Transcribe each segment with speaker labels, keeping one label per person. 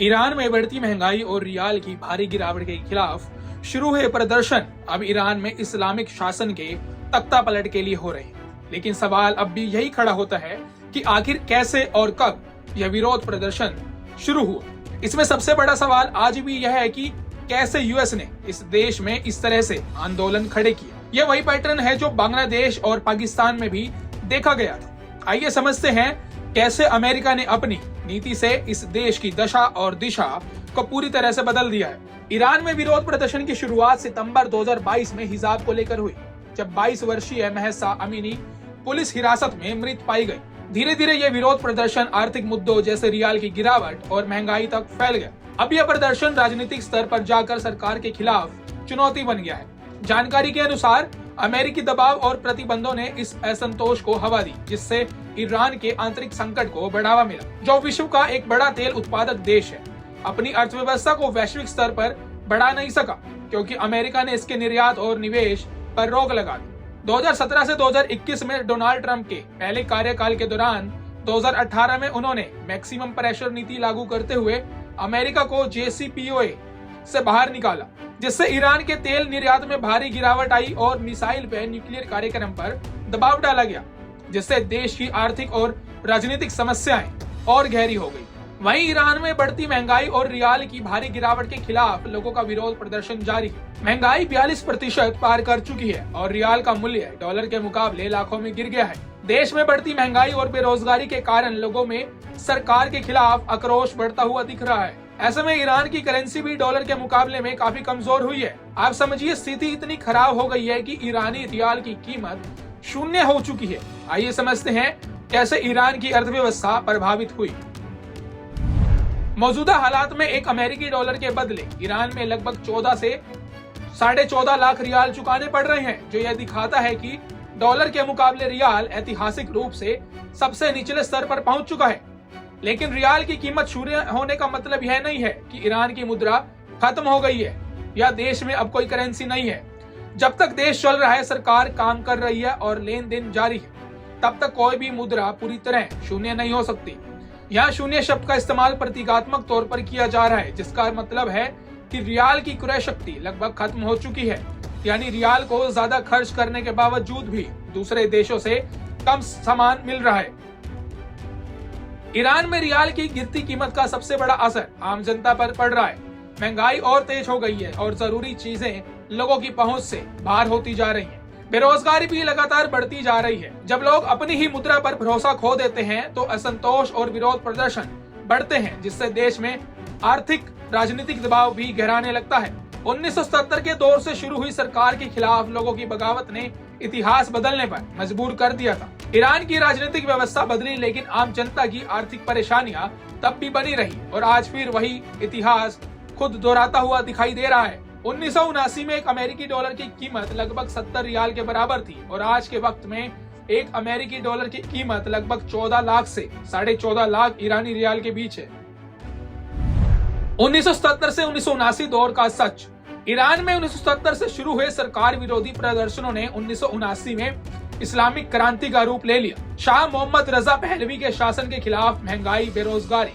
Speaker 1: Iran में बढ़ती महंगाई और रियाल की भारी गिरावट के खिलाफ शुरू हुए प्रदर्शन अब ईरान में इस्लामिक शासन के तख्ता पलट के लिए हो रहे हैं। लेकिन सवाल अब भी यही खड़ा होता है कि आखिर कैसे और कब यह विरोध प्रदर्शन शुरू हुआ। इसमें सबसे बड़ा सवाल आज भी यह है कि कैसे यूएस ने इस देश में इस तरह से आंदोलन खड़े किए। यह वही पैटर्न है जो बांग्लादेश और पाकिस्तान में भी देखा गया था। आइए समझते हैं कैसे अमेरिका ने अपनी नीति से इस देश की दशा और दिशा को पूरी तरह से बदल दिया है। ईरान में विरोध प्रदर्शन की शुरुआत सितंबर 2022 में हिजाब को लेकर हुई, जब 22 वर्षीय महसा अमीनी पुलिस हिरासत में मृत पाई गई। धीरे धीरे यह विरोध प्रदर्शन आर्थिक मुद्दों जैसे रियाल की गिरावट और महंगाई तक फैल गया। अब यह प्रदर्शन राजनीतिक स्तर पर जाकर सरकार के खिलाफ चुनौती बन गया है। जानकारी के अनुसार अमेरिकी दबाव और प्रतिबंधों ने इस असंतोष को हवा दी, जिससे ईरान के आंतरिक संकट को बढ़ावा मिला, जो विश्व का एक बड़ा तेल उत्पादक देश है। अपनी अर्थव्यवस्था को वैश्विक स्तर पर बढ़ा नहीं सका क्योंकि अमेरिका ने इसके निर्यात और निवेश पर रोक लगा दी। 2017 से 2021 में डोनाल्ड ट्रंप के पहले कार्यकाल के दौरान 2018 में उन्होंने मैक्सिमम प्रेशर नीति लागू करते हुए अमेरिका को JCPOA से बाहर निकाला, जिससे ईरान के तेल निर्यात में भारी गिरावट आई और मिसाइल पे न्यूक्लियर कार्यक्रम पर दबाव डाला गया, जिससे देश की आर्थिक और राजनीतिक समस्याएं और गहरी हो गई। वहीं ईरान में बढ़ती महंगाई और रियाल की भारी गिरावट के खिलाफ लोगों का विरोध प्रदर्शन जारी है। महंगाई 42% पार कर चुकी है और रियाल का मूल्य डॉलर के मुकाबले लाखों में गिर गया है। देश में बढ़ती महंगाई और बेरोजगारी के कारण लोगों में सरकार के खिलाफ आक्रोश बढ़ता हुआ दिख रहा है। ऐसे में ईरान की करेंसी भी डॉलर के मुकाबले में काफी कमजोर हुई है। आप समझिए, स्थिति इतनी खराब हो गई है कि ईरानी रियाल की कीमत शून्य हो चुकी है। आइए समझते हैं कैसे ईरान की अर्थव्यवस्था प्रभावित हुई। मौजूदा हालात में एक अमेरिकी डॉलर के बदले ईरान में लगभग 14 से 14.5 लाख रियाल चुकाने पड़ रहे हैं, जो यह दिखाता है कि डॉलर के मुकाबले रियाल ऐतिहासिक रूप से सबसे निचले स्तर पर पहुंच चुका है। लेकिन रियाल की कीमत शून्य होने का मतलब यह नहीं है कि ईरान की मुद्रा खत्म हो गई है या देश में अब कोई करेंसी नहीं है। जब तक देश चल रहा है, सरकार काम कर रही है और लेन देन जारी है, तब तक कोई भी मुद्रा पूरी तरह शून्य नहीं हो सकती। यहाँ शून्य शब्द का इस्तेमाल प्रतीकात्मक तौर पर किया जा रहा है, जिसका मतलब है कि रियाल की क्रय शक्ति लगभग खत्म हो चुकी है। यानी रियाल को ज्यादा खर्च करने के बावजूद भी दूसरे देशों से कम सामान मिल रहा है। ईरान में रियाल की गिरती कीमत का सबसे बड़ा असर आम जनता पर पड़ रहा है। महंगाई और तेज हो गई है और जरूरी चीजें लोगों की पहुंच से बाहर होती जा रही हैं। बेरोजगारी भी लगातार बढ़ती जा रही है। जब लोग अपनी ही मुद्रा पर भरोसा खो देते हैं तो असंतोष और विरोध प्रदर्शन बढ़ते हैं, जिससे देश में आर्थिक राजनीतिक दबाव भी गहराने लगता है। 1977 के दौर से शुरू हुई सरकार के खिलाफ लोगों की बगावत ने इतिहास बदलने पर मजबूर कर दिया था। ईरान की राजनीतिक व्यवस्था बदली, लेकिन आम जनता की आर्थिक परेशानियां तब भी बनी रही और आज फिर वही इतिहास खुद दोहराता हुआ दिखाई दे रहा है। 1979 में एक अमेरिकी डॉलर की कीमत लगभग 70 रियाल के बराबर थी और आज के वक्त में एक अमेरिकी डॉलर की कीमत लगभग 14 लाख से 14.5 लाख ईरानी रियाल के बीच है। 1977 से 1979 दौर का सच। ईरान में 1970 से शुरू हुए सरकार विरोधी प्रदर्शनों ने 1979 में इस्लामिक क्रांति का रूप ले लिया। शाह मोहम्मद रजा पहलवी के शासन के खिलाफ महंगाई, बेरोजगारी,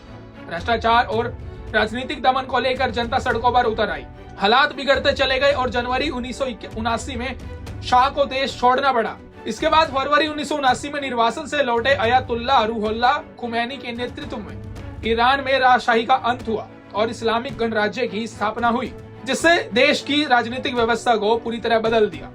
Speaker 1: भ्रष्टाचार और राजनीतिक दमन को लेकर जनता सड़कों पर उतर आई। हालात बिगड़ते चले गए और जनवरी 1979 में शाह को देश छोड़ना पड़ा। इसके बाद फरवरी 1979 में निर्वासन से लौटे अयातुल्लाह रूहुल्लाह खुमैनी के नेतृत्व में ईरान में राजशाही का अंत हुआ और इस्लामिक गणराज्य की स्थापना हुई, जिससे देश की राजनीतिक व्यवस्था को पूरी तरह बदल दिया।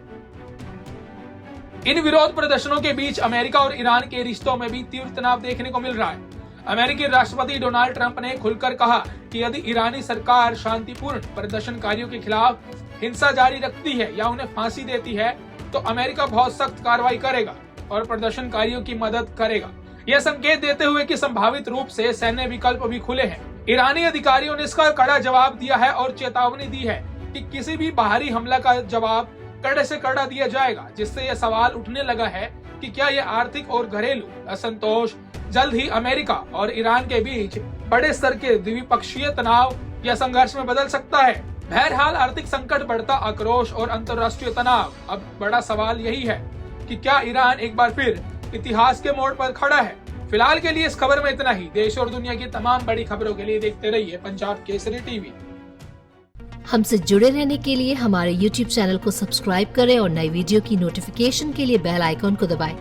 Speaker 1: इन विरोध प्रदर्शनों के बीच अमेरिका और ईरान के रिश्तों में भी तीव्र तनाव देखने को मिल रहा है। अमेरिकी राष्ट्रपति डोनाल्ड ट्रंप ने खुलकर कहा कि यदि ईरानी सरकार शांतिपूर्ण प्रदर्शनकारियों के खिलाफ हिंसा जारी रखती है या उन्हें फांसी देती है तो अमेरिका बहुत सख्त कार्रवाई करेगा और प्रदर्शनकारियों की मदद करेगा। यह संकेत देते हुए कि संभावित रूप से सैन्य विकल्प भी खुले हैं। ईरानी अधिकारियों ने इसका कड़ा जवाब दिया है और चेतावनी दी है कि किसी भी बाहरी हमला का जवाब कड़े से कड़ा दिया जाएगा, जिससे यह सवाल उठने लगा है कि क्या यह आर्थिक और घरेलू असंतोष जल्द ही अमेरिका और ईरान के बीच बड़े स्तर के द्विपक्षीय तनाव या संघर्ष में बदल सकता है। बहरहाल, आर्थिक संकट, बढ़ता आक्रोश और अंतर्राष्ट्रीय तनाव, अब बड़ा सवाल यही है कि क्या ईरान एक बार फिर इतिहास के मोड़ पर खड़ा है फिलहाल के लिए इस खबर में इतना ही। देश और दुनिया की तमाम बड़ी खबरों के लिए देखते रहिए पंजाब केसरी टीवी।
Speaker 2: हमसे जुड़े रहने के लिए हमारे YouTube चैनल को सब्सक्राइब करें और नई वीडियो की नोटिफिकेशन के लिए बेल आइकॉन को दबाएं।